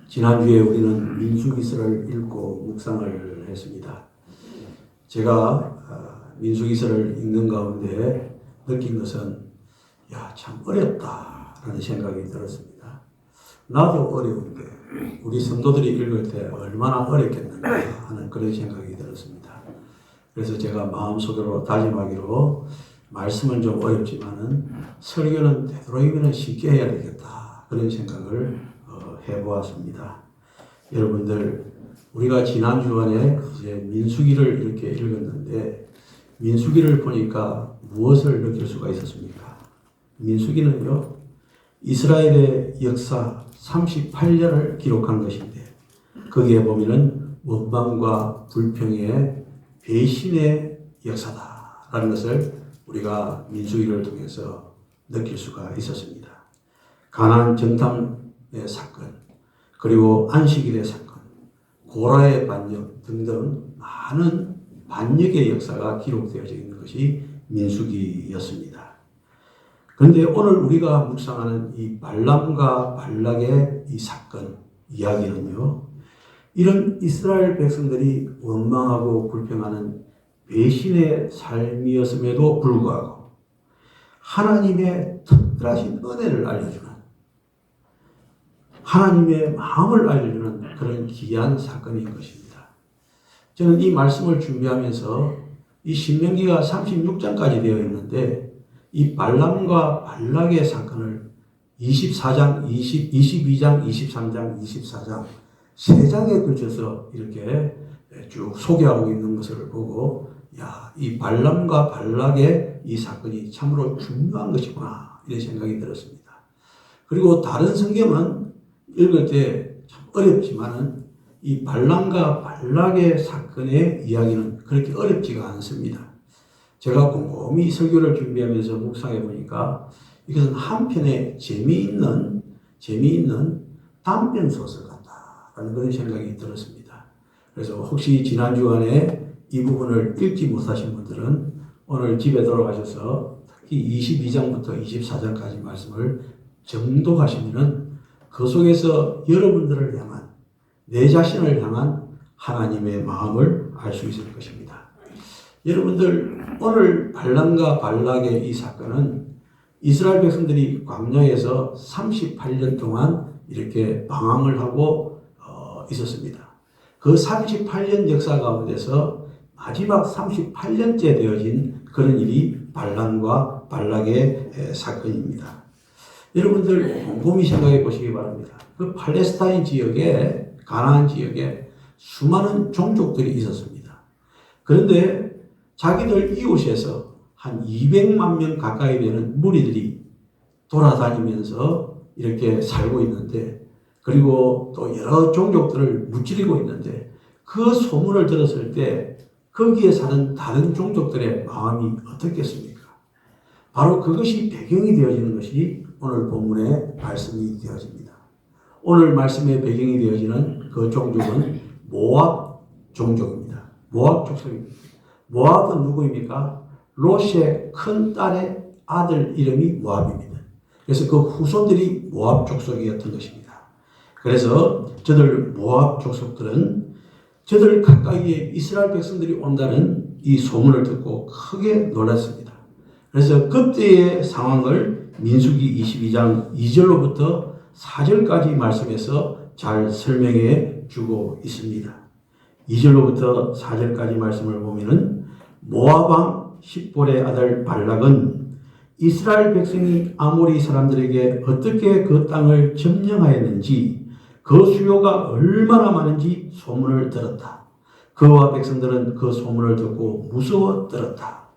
지난주에 우리는 민수기서를 읽고 묵상을 했습니다. 제가 민수기서를 읽는 가운데 느낀 것은 참 어렵다라는 생각이 들었습니다. 나도 어려운데 우리 성도들이 읽을 때 얼마나 어렵겠는가 하는 그런 생각이 들었습니다. 그래서 제가 마음속으로 다짐하기로 말씀은 좀 어렵지만은 설교는 되도록이면 쉽게 해야 되겠다 그런 생각을 해보았습니다. 여러분들, 우리가 지난 주간에 이제 민수기를 이렇게 읽었는데 민수기를 보니까 무엇을 느낄 수가 있었습니까? 민수기는요, 이스라엘의 역사 38년을 기록한 것인데 거기에 보면은 원망과 불평의 배신의 역사다라는 것을 우리가 민수기를 통해서 느낄 수가 있었습니다. 가나안 정탐의 사건, 그리고 안식일의 사건, 고라의 반역 등등 많은 반역의 역사가 기록되어져 있는 것이 민수기였습니다. 그런데 오늘 우리가 묵상하는 이 발람과 발락의 이 사건 이야기는요, 이런 이스라엘 백성들이 원망하고 불평하는 배신의 삶이었음에도 불구하고 하나님의 특별하신 은혜를 알려주는, 하나님의 마음을 알려주는 그런 귀한 사건인 것입니다. 저는 이 말씀을 준비하면서 이 신명기가 36장까지 되어 있는데 이 발람과 발락의 사건을 24장, 22장, 23장, 24장 세 장에 걸쳐서 이렇게 쭉 소개하고 있는 것을 보고 이 발람과 발락의 이 사건이 참으로 중요한 것이구나 이런 생각이 들었습니다. 그리고 다른 성경은 읽을 때 참 어렵지만은 이 발람과 발락의 사건의 이야기는 그렇게 어렵지가 않습니다. 제가 곰곰이 설교를 준비하면서 묵상해 보니까 이것은 한편의 재미있는 단편 소설 같다라는 그런 생각이 들었습니다. 그래서 혹시 지난 주간에 이 부분을 읽지 못하신 분들은 오늘 집에 돌아가셔서 특히 22장부터 24장까지 말씀을 정독하시면은 그 속에서 여러분들을 향한, 내 자신을 향한 하나님의 마음을 알 수 있을 것입니다. 여러분들, 오늘 발람과 발락의 이 사건은 이스라엘 백성들이 광야에서 38년 동안 이렇게 방황을 하고 있었습니다. 그 38년 역사 가운데서 마지막 38년째 되어진 그런 일이 발람과 발락의 사건입니다. 여러분들 곰곰이 생각해 보시기 바랍니다. 그 팔레스타인 지역에, 가나안 지역에 수많은 종족들이 있었습니다. 그런데 자기들 이웃에서 한 200만 명 가까이 되는 무리들이 돌아다니면서 이렇게 살고 있는데, 그리고 또 여러 종족들을 무찌르고 있는데, 그 소문을 들었을 때 거기에 사는 다른 종족들의 마음이 어떻겠습니까? 바로 그것이 배경이 되어지는 것이 오늘 본문의 말씀이 되어집니다. 오늘 말씀의 배경이 되어지는 그 종족은 모압 종족입니다. 모압 족속입니다. 모압은 누구입니까? 롯의 큰 딸의 아들 이름이 모압입니다. 그래서 그 후손들이 모압 족속이었던 것입니다. 그래서 저들 모압 족속들은 저들 가까이에 이스라엘 백성들이 온다는 이 소문을 듣고 크게 놀랐습니다. 그래서 그때의 상황을 민수기 22장 2절로부터 4절까지 말씀에서 잘 설명해 주고 있습니다. 2절로부터 4절까지 말씀을 보면은 모압 왕 십볼의 아들 발락은 이스라엘 백성이 아모리 사람들에게 어떻게 그 땅을 점령하였는지 그 수요가 얼마나 많은지 소문을 들었다. 그와 백성들은 그 소문을 듣고 무서워 떨었다.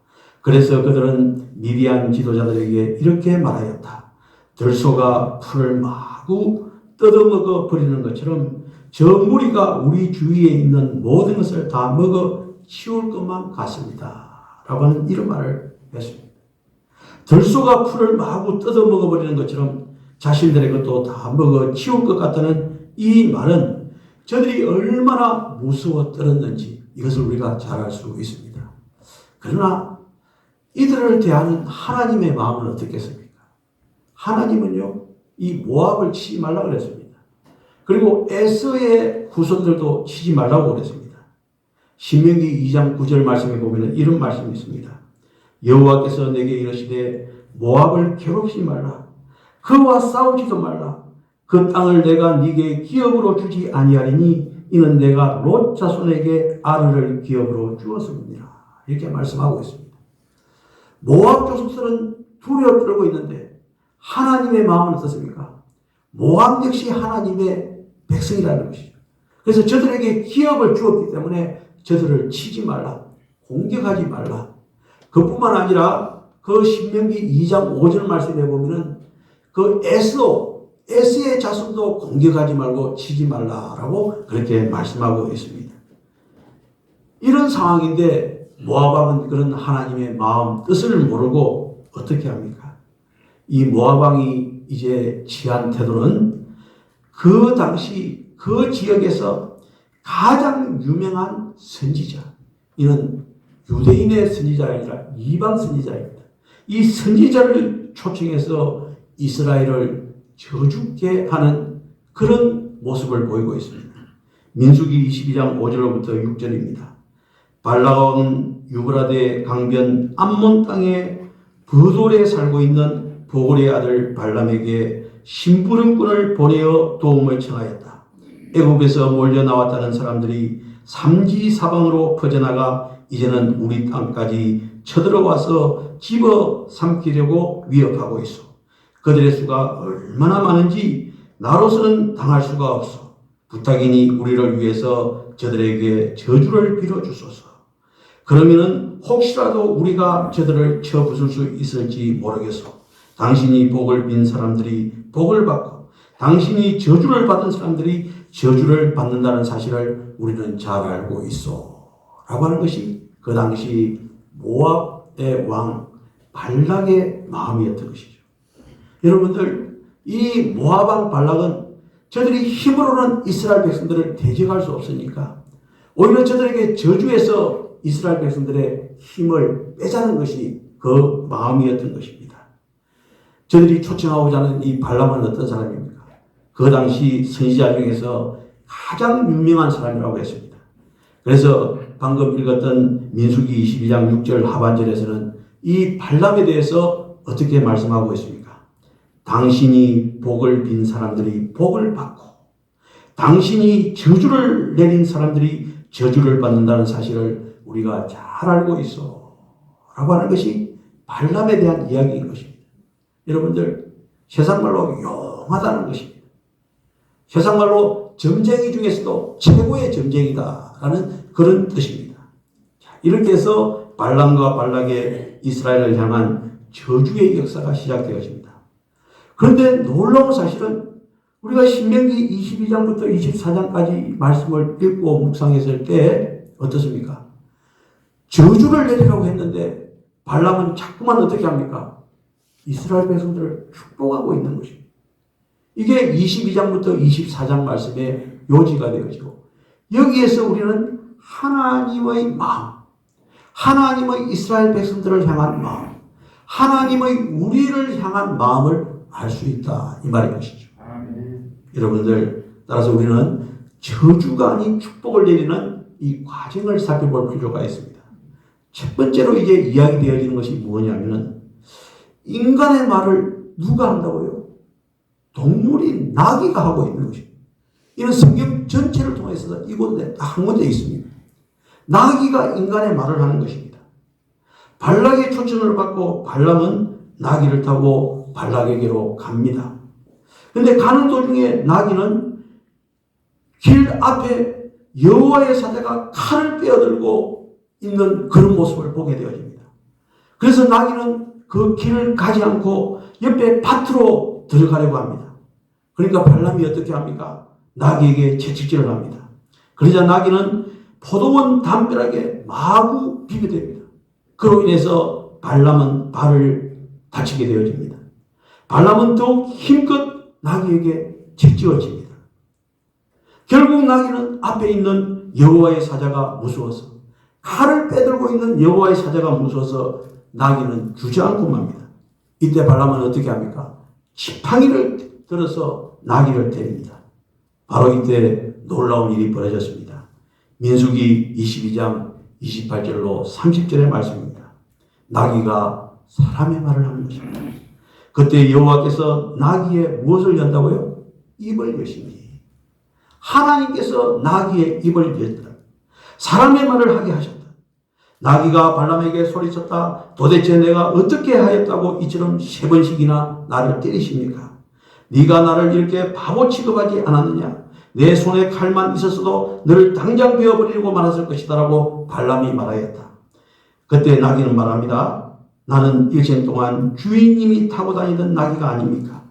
그래서 그들은 미디안 지도자들에게 이렇게 말하였다. 들소가 풀을 마구 뜯어먹어 버리는 것처럼 저 무리가 우리 주위에 있는 모든 것을 다 먹어 치울 것만 같습니다. 라고 하는 이런 말을 했습니다. 들소가 풀을 마구 뜯어먹어 버리는 것처럼 자신들의 것도 다 먹어 치울 것 같다는 이 말은 저들이 얼마나 무서워 떨었는지 이것을 우리가 잘 알 수 있습니다. 그러나 이들을 대하는 하나님의 마음은 어떻겠습니까? 하나님은요, 이 모압을 치지 말라 그랬습니다. 그리고 에서의 후손들도 치지 말라고 그랬습니다. 신명기 2장 9절 말씀에 보면 이런 말씀이 있습니다. 여호와께서 내게 이르시되 모압을 괴롭히지 말라. 그와 싸우지도 말라. 그 땅을 내가 네게 기업으로 주지 아니하리니 이는 내가 롯 자손에게 아르를 기업으로 주었습니다. 이렇게 말씀하고 있습니다. 모압 족속들은 두려워 떨고 있는데 하나님의 마음은 어떻습니까? 모압 역시 하나님의 백성이라는 것이죠. 그래서 저들에게 기업을 주었기 때문에 저들을 치지 말라. 공격하지 말라. 그뿐만 아니라 그 신명기 2장 5절 말씀에 보면은 그 에스의 자손도 공격하지 말고 치지 말라라고 그렇게 말씀하고 있습니다. 이런 상황인데 모압왕은 그런 하나님의 마음 뜻을 모르고 어떻게 합니까? 이 모압왕이 이제 취한 태도는 그 당시 그 지역에서 가장 유명한 선지자, 이는 유대인의 선지자가 아니라 이방 선지자입니다. 이 선지자를 초청해서 이스라엘을 저주게 하는 그런 모습을 보이고 있습니다. 민수기 22장 5절로부터 6절입니다. 발락왕은 유브라데 강변 암몬 땅에 브돌에 살고 있는 보골의 아들 발람에게 심부름꾼을 보내어 도움을 청하였다. 애굽에서 몰려 나왔다는 사람들이 삼지사방으로 퍼져나가 이제는 우리 땅까지 쳐들어와서 집어 삼키려고 위협하고 있어. 그들의 수가 얼마나 많은지 나로서는 당할 수가 없어. 부탁이니 우리를 위해서 저들에게 저주를 빌어주소서. 그러면은 혹시라도 우리가 저들을 쳐부술 수 있을지 모르겠어. 당신이 복을 빈 사람들이 복을 받고 당신이 저주를 받은 사람들이 저주를 받는다는 사실을 우리는 잘 알고 있어. 라고 하는 것이 그 당시 모압의 왕 발락의 마음이었던 것이죠. 여러분들, 이 모압 왕 발락은 저들이 힘으로는 이스라엘 백성들을 대적할 수 없으니까 오히려 저들에게 저주해서 이스라엘 백성들의 힘을 빼자는 것이 그 마음이었던 것입니다. 저들이 초청하고자 하는 이 발람은 어떤 사람입니까? 그 당시 선지자 중에서 가장 유명한 사람이라고 했습니다. 그래서 방금 읽었던 민수기 22장 6절 하반절에서는 이 발람에 대해서 어떻게 말씀하고 있습니까? 당신이 복을 빈 사람들이 복을 받고 당신이 저주를 내린 사람들이 저주를 받는다는 사실을 우리가 잘 알고 있어 라고 하는 것이 발람에 대한 이야기인 것입니다. 여러분들, 세상말로 용하다는 것입니다. 세상말로 점쟁이 중에서도 최고의 점쟁이다라는 그런 뜻입니다. 이렇게 해서 발람과 발락의 이스라엘을 향한 저주의 역사가 시작되어집니다. 그런데 놀라운 사실은 우리가 신명기 22장부터 24장까지 말씀을 읽고 묵상했을 때 어떻습니까? 저주를 내리라고 했는데 발람은 자꾸만 어떻게 합니까? 이스라엘 백성들을 축복하고 있는 것입니다. 이게 22장부터 24장 말씀의 요지가 되어지고 여기에서 우리는 하나님의 마음, 하나님의 이스라엘 백성들을 향한 마음, 하나님의 우리를 향한 마음을 알 수 있다 이 말인 것이죠. 여러분들, 따라서 우리는 저주가 아닌 축복을 내리는 이 과정을 살펴볼 필요가 있습니다. 첫 번째로 이제 이야기되어지는 것이 뭐냐면 인간의 말을 누가 한다고요? 동물인 나귀가 하고 있는 것입니다. 이는 성경 전체를 통해서 이곳에 딱 한 군데 있습니다. 나귀가 인간의 말을 하는 것입니다. 발락의 초청을 받고 발람은 나귀를 타고 발락에게로 갑니다. 그런데 가는 도중에 나귀는 길 앞에 여호와의 사자가 칼을 빼어들고 있는 그런 모습을 보게 되어집니다. 그래서 나귀는 그 길을 가지 않고 옆에 밭으로 들어가려고 합니다. 그러니까 발람이 어떻게 합니까? 나귀에게 채찍질을 합니다. 그러자 나귀는 포도원 담벼락에 마구 비게 됩니다. 그로 인해서 발람은 발을 다치게 되어집니다. 발람은 더욱 힘껏 나귀에게 채찍질집니다. 결국 나귀는 앞에 있는 여호와의 사자가 무서워서 칼을 빼들고 있는 여호와의 사자가 무서워서 나귀는 주저앉고 맙니다. 이때 발람은 어떻게 합니까? 지팡이를 들어서 나귀를 때립니다. 바로 이때 놀라운 일이 벌어졌습니다. 민수기 22장 28절로 30절의 말씀입니다. 나귀가 사람의 말을 하는 것입니다. 그때 여호와께서 나귀의 무엇을 연다고요? 입을 여시니. 하나님께서 나귀의 입을 열다. 사람의 말을 하게 하셨다. 나귀가 발람에게 소리쳤다. 도대체 내가 어떻게 하였다고 이처럼 3번씩이나 나를 때리십니까? 네가 나를 이렇게 바보 취급하지 않았느냐? 내 손에 칼만 있었어도 너를 당장 베어버리고 말았을 것이다 라고 발람이 말하였다. 그때 나귀는 말합니다. 나는 일생 동안 주인님이 타고 다니던 나귀가 아닙니까?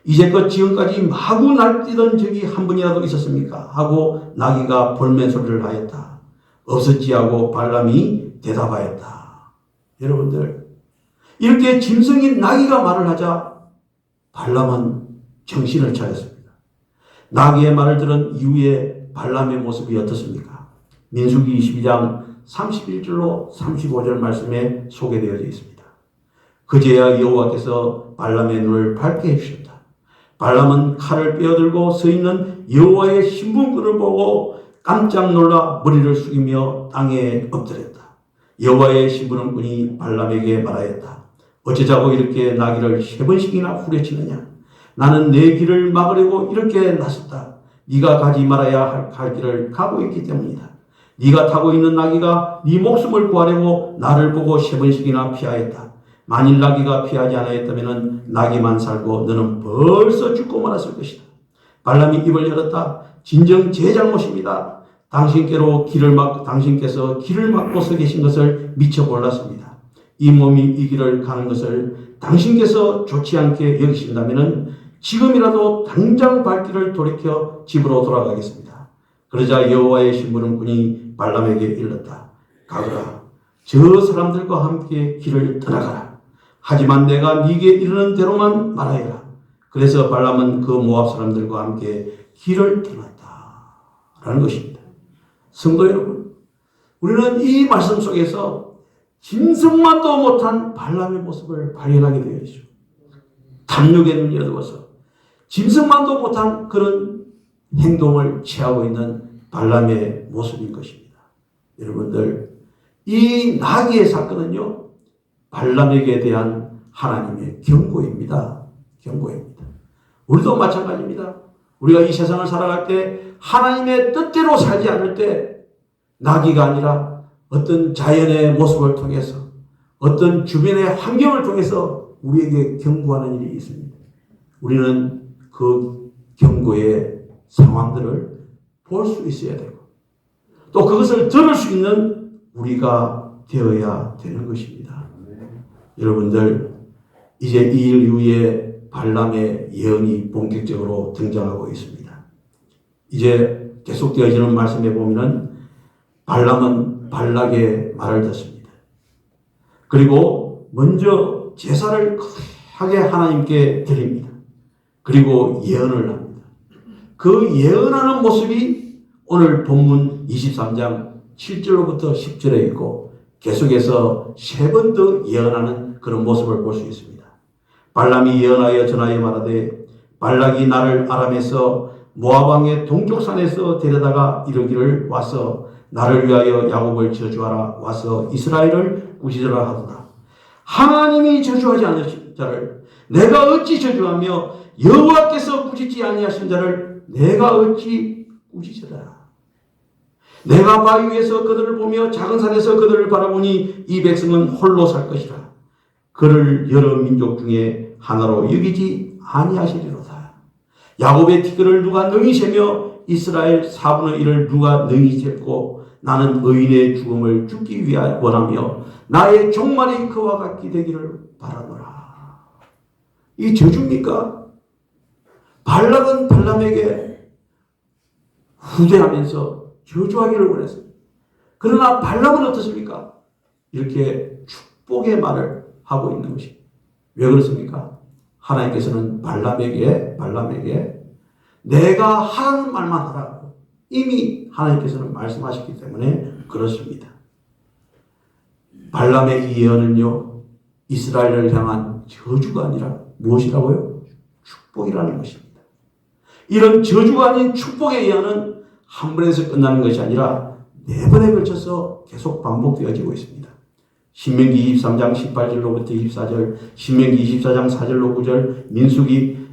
이제껏 지금까지 마구 날뛰던 적이 한 번이라도 있었습니까? 하고 나귀가 볼멘 소리를 하였다. 없었지 하고 발람이 대답하였다. 여러분들, 이렇게 짐승인 나귀가 말을 하자 발람은 정신을 차렸습니다. 나귀의 말을 들은 이후에 발람의 모습이 어떻습니까? 민수기 22장 31절로 35절 말씀에 소개되어 있습니다. 그제야 여호와께서 발람의 눈을 밝게 해주셨다. 발람은 칼을 빼어들고 서 있는 여호와의 신분꾼을 보고 깜짝 놀라 머리를 숙이며 땅에 엎드렸다. 여호와의 신분꾼이 발람에게 말하였다. 어쩌자고 이렇게 나귀를 3번씩이나 후려치느냐? 나는 내 길을 막으려고 이렇게 나섰다. 네가 가지 말아야 할 길을 가고 있기 때문이다. 네가 타고 있는 나귀가 네 목숨을 구하려고 나를 보고 3번씩이나 피하였다. 만일 나귀가 피하지 않았다면 나귀만 살고 너는 벌써 죽고 말았을 것이다. 발람이 입을 열었다. 진정 제 잘못입니다. 당신께서 길을 막고 서 계신 것을 미처 몰랐습니다. 이 몸이 이 길을 가는 것을 당신께서 좋지 않게 여기신다면 지금이라도 당장 발길을 돌이켜 집으로 돌아가겠습니다. 그러자 여호와의 신부름꾼이 발람에게 일렀다. 가거라. 저 사람들과 함께 길을 떠나가라. 하지만 내가 네게 이르는 대로만 말하여라. 그래서 발람은 그 모압 사람들과 함께 길을 떠났다. 라는 것입니다. 성도 여러분, 우리는 이 말씀 속에서 짐승만도 못한 발람의 모습을 발견하게 되어 있죠. 탐욕의 눈이 어두워서 짐승만도 못한 그런 행동을 취하고 있는 발람의 모습인 것입니다. 여러분들, 이 나귀의 사건은요, 발람에게 대한 하나님의 경고입니다. 경고입니다. 우리도 마찬가지입니다. 우리가 이 세상을 살아갈 때 하나님의 뜻대로 살지 않을 때 나귀가 아니라 어떤 자연의 모습을 통해서 어떤 주변의 환경을 통해서 우리에게 경고하는 일이 있습니다. 우리는 그 경고의 상황들을 볼 수 있어야 되고 또 그것을 들을 수 있는 우리가 되어야 되는 것입니다. 여러분들, 이제 이 일 이후에 발람의 예언이 본격적으로 등장하고 있습니다. 이제 계속되어지는 말씀에 보면은 발람은 발락의 말을 듣습니다. 그리고 먼저 제사를 크게 하나님께 드립니다. 그리고 예언을 합니다. 그 예언하는 모습이 오늘 본문 23장 7절로부터 10절에 있고 계속해서 3번 더 예언하는 그런 모습을 볼 수 있습니다. 발람이 예언하여 전하여 말하되 발락이 나를 아람에서 모압 왕의 동쪽 산에서 데려다가 이르기를 와서 나를 위하여 야곱을 저주하라. 와서 이스라엘을 꾸짖으라 하도다. 하나님이 저주하지 않으신 자를 내가 어찌 저주하며 여호와께서 꾸짖지 아니하신 자를 내가 어찌 꾸짖으라. 내가 바위 위에서 그들을 보며 작은 산에서 그들을 바라보니 이 백성은 홀로 살 것이라. 그를 여러 민족 중에 하나로 여기지 아니하시리로다. 야곱의 티끌을 누가 능히 세며 이스라엘 4분의 1을 누가 능히 셀고 나는 의인의 죽음을 죽기 위하여 원하며 나의 종말이 그와 같게 되기를 바라노라. 이 저주입니까? 발락은 발람에게 후대하면서 저주하기를 원했습니다. 그러나 발람은 어떻습니까? 이렇게 축복의 말을 하고 있는 것입니다. 왜 그렇습니까? 하나님께서는 발람에게 내가 하라는 말만 하라고 이미 하나님께서는 말씀하셨기 때문에 그렇습니다. 발람의 이 예언은요, 이스라엘을 향한 저주가 아니라 무엇이라고요? 축복이라는 것입니다. 이런 저주가 아닌 축복의 예언은 한 번에서 끝나는 것이 아니라 네 번에 걸쳐서 계속 반복되어지고 있습니다. 신명기 23장 18절로부터 24절, 신명기 24장 4절로 9절, 민수기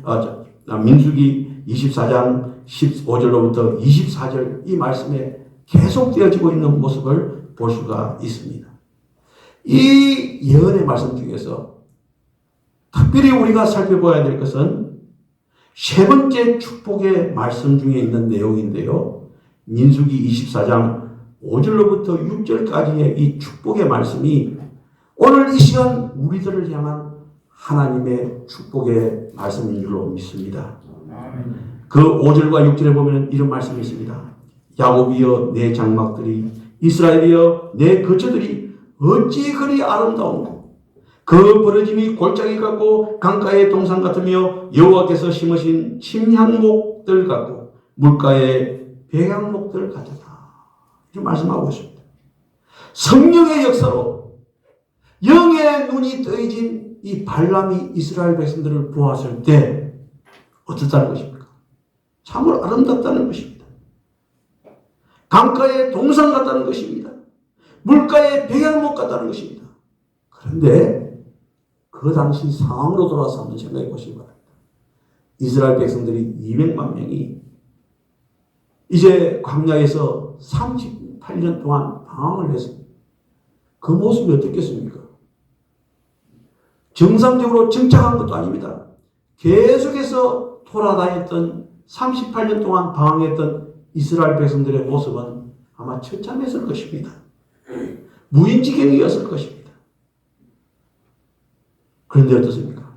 24장 15절로부터 24절 이 말씀에 계속되어지고 있는 모습을 볼 수가 있습니다. 이 예언의 말씀 중에서 특별히 우리가 살펴봐야 될 것은 세 번째 축복의 말씀 중에 있는 내용인데요. 민수기 24장 5절로부터 6절까지의 이 축복의 말씀이 오늘 이 시간 우리들을 향한 하나님의 축복의 말씀인 줄로 믿습니다. 그 5절과 6절에 보면 이런 말씀이 있습니다. 야곱이여 내 장막들이, 이스라엘이여 내 거처들이 어찌 그리 아름다운고, 그 버러짐이 골짜기 같고 강가의 동산 같으며 여호와께서 심으신 침향목들 같고 물가의 백향목들 같았다. 이렇게 말씀하고 있습니다. 성령의 역사로 영의 눈이 뜨여진 이 발람이 이스라엘 백성들을 보았을 때 어떻다는 것입니까? 참으로 아름답다는 것입니다. 강가의 동산 같다는 것입니다. 물가의 백향목 같다는 것입니다. 그런데 그 당시 상황으로 돌아서 한번 생각해 보시기 바랍니다. 이스라엘 백성들이 200만 명이 이제 광야에서 38년 동안 방황을 했습니다. 그 모습이 어떻겠습니까? 정상적으로 정착한 것도 아닙니다. 계속해서 돌아다녔던 38년 동안 방황했던 이스라엘 백성들의 모습은 아마 처참했을 것입니다. 무인지경이었을 것입니다. 그런데 어떻습니까?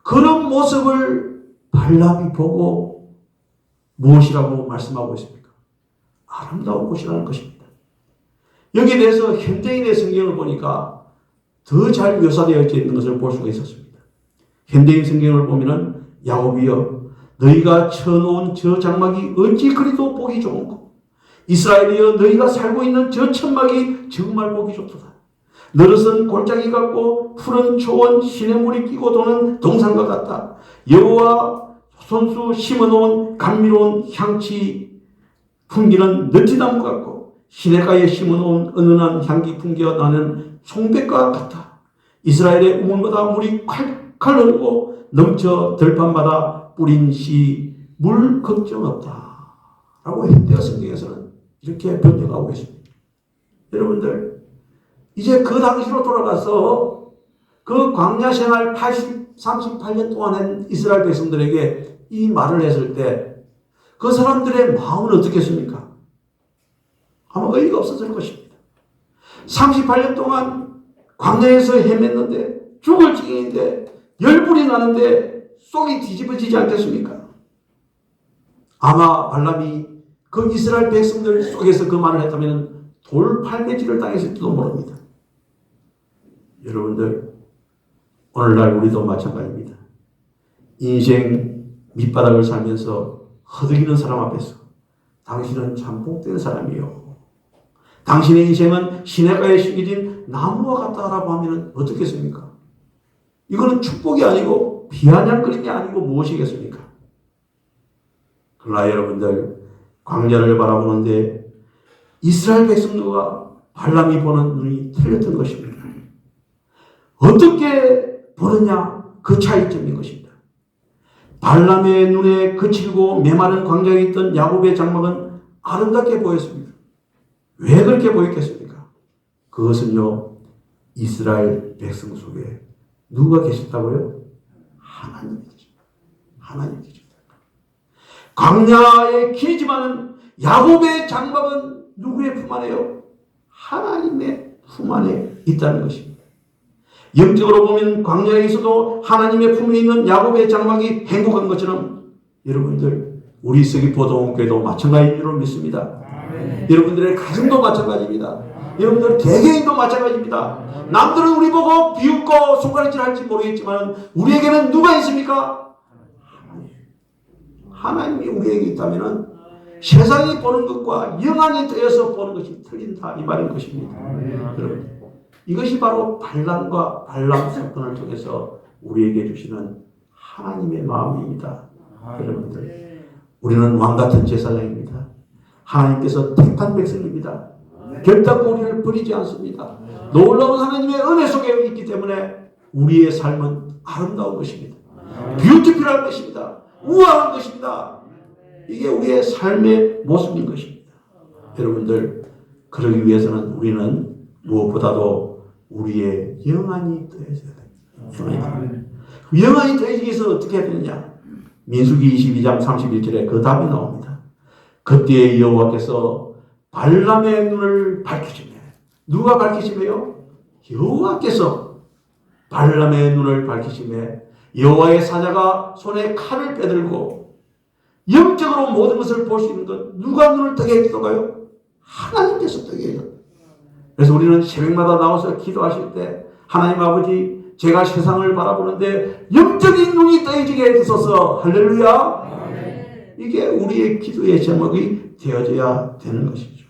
그런 모습을 발람이 보고 무엇이라고 말씀하고 있습니까? 아름다운 곳이라는 것입니다. 여기에 대해서 현대인의 성경을 보니까 더 잘 묘사되어 있는 것을 볼 수가 있었습니다. 현대인 성경을 보면은 야곱이여 너희가 쳐놓은 저 장막이 어찌 그리도 보기 좋은고, 이스라엘이여 너희가 살고 있는 저 천막이 정말 보기 좋도다. 너릇은 골짜기 같고 푸른 초원 시냇물이 끼고 도는 동산과 같다. 여호와 손수 심어놓은 감미로운 향치 풍기는 느티나무 같고 시냇가에 심어놓은 은은한 향기 풍겨 나는 송백과 같다. 이스라엘의 우물보다 물이 콸콸 흐르고 넘쳐 들판마다 뿌린 씨 물 걱정 없다. 라고 현대어 성경에서는 이렇게 번역하고 있습니다. 여러분들 이제 그 당시로 돌아가서 그 광야 생활 38년 동안 한 이스라엘 백성들에게 이 말을 했을 때 그 사람들의 마음은 어떻겠습니까? 아마 의의가 없었을 것입니다. 38년 동안 광야에서 헤맸는데 죽을 지경인데 열불이 나는데 속이 뒤집어지지 않겠습니까? 아마 발람이 그 이스라엘 백성들 속에서 그 말을 했다면 돌팔매질을 당했을지도 모릅니다. 여러분들 오늘날 우리도 마찬가지입니다. 인생 밑바닥을 살면서 허덕이는 사람 앞에서 당신은 참 복된 사람이요, 당신의 인생은 시냇가에 심겨진 나무와 같다라고 하면 어떻겠습니까? 이거는 축복이 아니고 비아냥거림이 아니고 무엇이겠습니까? 그러나 여러분들 광야를 바라보는데 이스라엘 백성들과 발람이 보는 눈이 틀렸던 것입니다. 어떻게 보느냐, 그 차이점인 것입니다. 발람의 눈에 거칠고 메마른 광야에 있던 야곱의 장막은 아름답게 보였습니다. 왜 그렇게 보였겠습니까? 그것은요, 이스라엘 백성 속에 누가 계셨다고요? 하나님이 계십니다. 하나님이 계십니다. 광야의 길이지만은 야곱의 장막은 누구의 품 안에요? 하나님의 품 안에 있다는 것입니다. 영적으로 보면 광야에 있어도 하나님의 품에 있는 야곱의 장막이 행복한 것처럼 여러분들 우리 서귀포동교회도 마찬가지인 줄 믿습니다. 여러분들의 가정도 마찬가지입니다. 여러분들 개개인도 마찬가지입니다. 남들은 우리 보고 비웃고 손가락질 할지 모르겠지만 우리에게는 누가 있습니까? 하나님이 우리에게 있다면 세상이 보는 것과 영안이 되어서 보는 것이 틀린다, 이 말인 것입니다. 여러분, 이것이 바로 발람과 발람 사건을 통해서 우리에게 주시는 하나님의 마음입니다. 여러분들, 우리는 왕같은 제사장입니다. 하나님께서 택한 백성입니다. 결단코 우리를 버리지 않습니다. 놀라운 하나님의 은혜 속에 있기 때문에 우리의 삶은 아름다운 것입니다. 뷰티풀한 것입니다. 우아한 것입니다. 이게 우리의 삶의 모습인 것입니다. 여러분들, 그러기 위해서는 우리는 무엇보다도 우리의 영안이 떠야져야 됩니다. 영안이 떠야지 위해서 어떻게 해야 되느냐? 민수기 22장 31절에 그 답이 나옵니다. 그때에 여호와께서 발람의 눈을 밝히시며, 누가 밝히시며요? 여호와께서 발람의 눈을 밝히시며, 여호와의 사자가 손에 칼을 빼들고 영적으로 모든 것을 볼 수 있는 것, 누가 눈을 뜨게 해주던가요? 하나님께서 뜨게 해줬다. 그래서 우리는 새벽마다 나와서 기도하실 때, 하나님 아버지, 제가 세상을 바라보는데 영적인 눈이 떠지게 해주소서. 할렐루야. 이게 우리의 기도의 제목이 되어져야 되는 것이죠.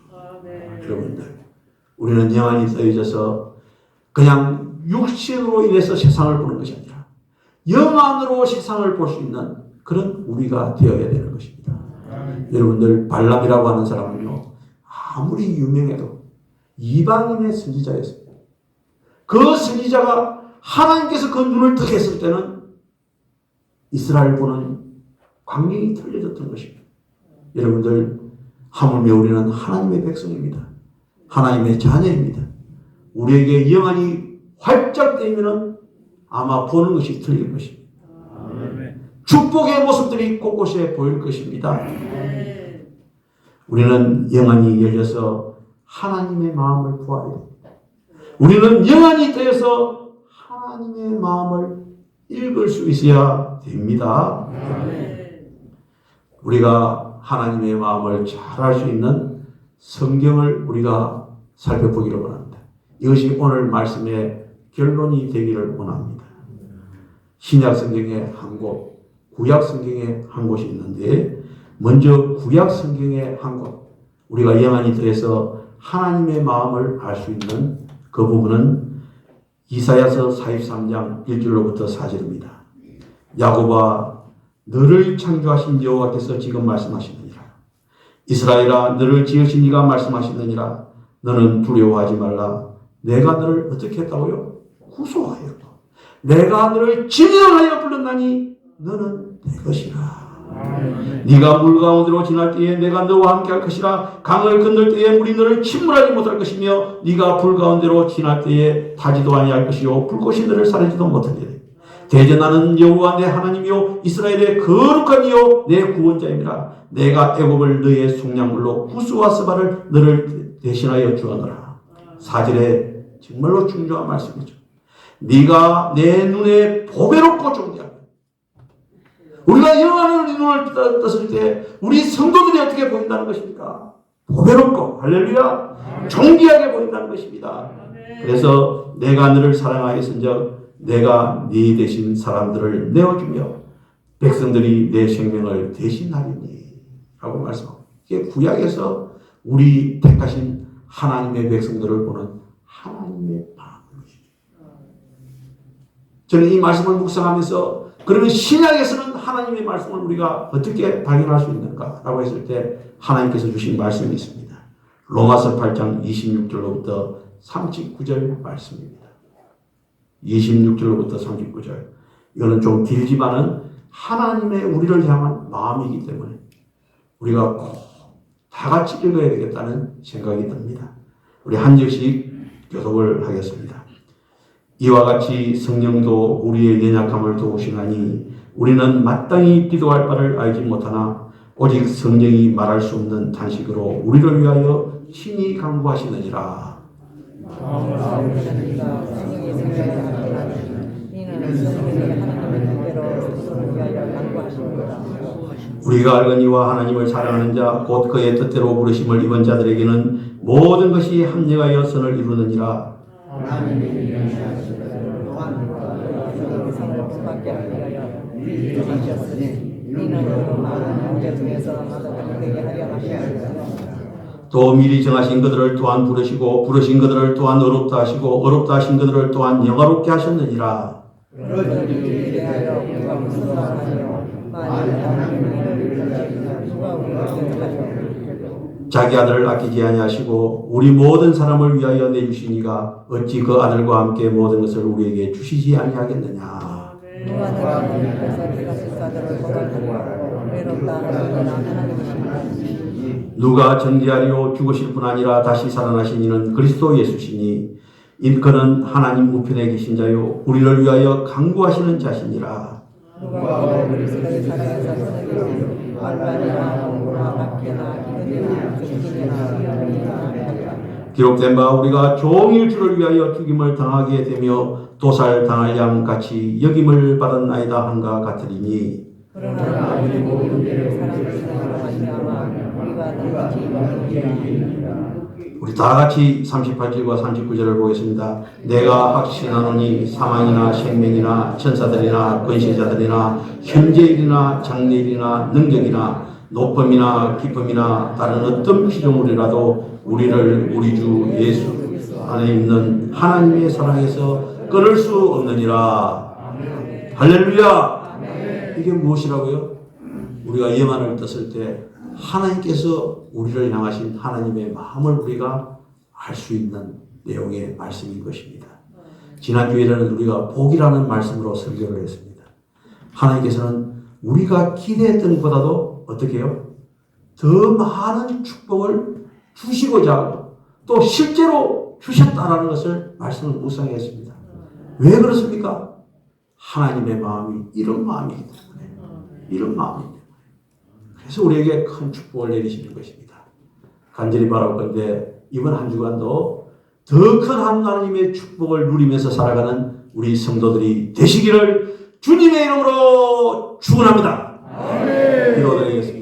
여러분들, 우리는 영안이 떠져서 그냥 육신으로 인해서 세상을 보는 것이 아니라 영안으로 세상을 볼 수 있는 그런 우리가 되어야 되는 것입니다. 여러분들, 발람이라고 하는 사람은요, 아무리 유명해도 이방인의 선지자였습니다. 그 선지자가 하나님께서 그 눈을 뜨게 했을 때는 이스라엘 보는 광경이 틀려졌던 것입니다. 여러분들, 하물며 우리는 하나님의 백성입니다. 하나님의 자녀입니다. 우리에게 영안이 활짝 뜨이면 아마 보는 것이 틀릴 것입니다. 축복의 모습들이 곳곳에 보일 것입니다. 우리는 영안이 열려서 하나님의 마음을 보아야 됩니다. 우리는 영안이 되어서 하나님의 마음을 읽을 수 있어야 됩니다. 우리가 하나님의 마음을 잘 알 수 있는 성경을 우리가 살펴보기를 원합니다. 이것이 오늘 말씀의 결론이 되기를 원합니다. 신약 성경에 한 곳, 구약 성경에 한 곳이 있는데, 먼저 구약 성경에 한 곳, 우리가 영안이 더해서 하나님의 마음을 알 수 있는 그 부분은 이사야서 43장 1절로부터 4절입니다. 야곱아, 너를 창조하신 여호와께서 지금 말씀하시느니라. 이스라엘아, 너를 지으신 이가 말씀하시느니라. 너는 두려워하지 말라. 내가 너를 어떻게 했다고요? 구속하였다. 내가 너를 진영하여 불렀나니 너는 내 것이라. 네가 물 가운데로 지날 때에 내가 너와 함께 할 것이라. 강을 건널 때에 물이 너를 침몰하지 못할 것이며, 네가 불 가운데로 지날 때에 타지도 아니할 것이요 불꽃이 너를 사르지도 못하리라. 대저 나는 여호와 내 하나님이요 이스라엘의 거룩한 이요 내 구원자입니다. 내가 애굽을 너의 속량물로 구스와 스바를 너를 대신하여 주었노라. 4절에 정말로 중요한 말씀이죠. 네가 내 눈에 보배롭고 존귀하다. 우리가 영안의 눈을 떴을 때 우리 성도들이 어떻게 보인다는 것입니까? 보배롭고, 할렐루야, 존귀하게 보인다는 것입니다. 그래서 내가 너를 사랑하였은즉 내가 네 대신 사람들을 내어주며 백성들이 내 생명을 대신하리니 라고 말씀합니다. 이게 구약에서 우리 택하신 하나님의 백성들을 보는 하나님의 마음입니다. 저는 이 말씀을 묵상하면서, 그러면 신약에서는 하나님의 말씀을 우리가 어떻게 발견할 수 있는가라고 했을 때 하나님께서 주신 말씀이 있습니다. 로마서 8장 26절로부터 39절 말씀입니다. 26절로부터 39절. 이거는 좀 길지만은 하나님의 우리를 향한 마음이기 때문에 우리가 꼭 다 같이 읽어야 되겠다는 생각이 듭니다. 우리 한 절씩 교독을 하겠습니다. 이와 같이 성령도 우리의 연약함을 도우시나니 우리는 마땅히 기도할 바를 알지 못하나 오직 성령이 말할 수 없는 탄식으로 우리를 위하여 친히 간구하시느니라. 우리가 알거니와 하나님을 사랑하는 자 곧 그의 뜻대로 부르심을 입은 자들에게는 모든 것이 합력하여 선을 이루느니라. 또 미리 정하신 그들을 또한 부르시고 부르신 그들을 또한 어렵다 하시고 어렵다 하신 그들을 또한 영화롭게 하셨느니라. 자기 아들을 아끼지 아니하시고 우리 모든 사람을 위하여 내주시니가 어찌 그 아들과 함께 모든 것을 우리에게 주시지 아니하겠느냐. 누가 정죄하리요 죽으실 뿐 아니라 다시 살아나신 이는 그리스도 예수시니 그는 하나님 우편에 계신 자요 우리를 위하여 강구하시는 자시니라. 누가 그리스도의 사랑에서 기록된 바 우리가 종일 주를 위하여 죽임을 당하게 되며 도살 당할 양 같이 여김을 받았나이다 한가 같으리니 그러나 우리 모든 죄를 사랑하시는 우리 다 같이 38절과 39절을 보겠습니다. 내가 확신하노니 사망이나 생명이나 천사들이나 권세자들이나 현재일이나 장래일이나 능력이나 높음이나 깊음이나 다른 어떤 피조물이라도 우리를 우리 주 예수 안에 있는 하나님의 사랑에서 끊을 수 없느니라. 할렐루야. 이게 무엇이라고요? 우리가 예만을 떴을 때 하나님께서 우리를 향하신 하나님의 마음을 우리가 알 수 있는 내용의 말씀인 것입니다. 지난주에는 우리가 복이라는 말씀으로 설교를 했습니다. 하나님께서는 우리가 기대했던 것보다도 어떻게 해요? 더 많은 축복을 주시고자 하고 또 실제로 주셨다라는 것을 말씀을 묵상했습니다. 왜 그렇습니까? 하나님의 마음이 이런 마음이기 때문에 이런 마음입니다. 그래서 우리에게 큰 축복을 내리시는 것입니다. 간절히 바라건대 이번 한 주간도 더 큰 하나님의 축복을 누리면서 살아가는 우리 성도들이 되시기를 주님의 이름으로 축원합니다. 기도드리겠습니다.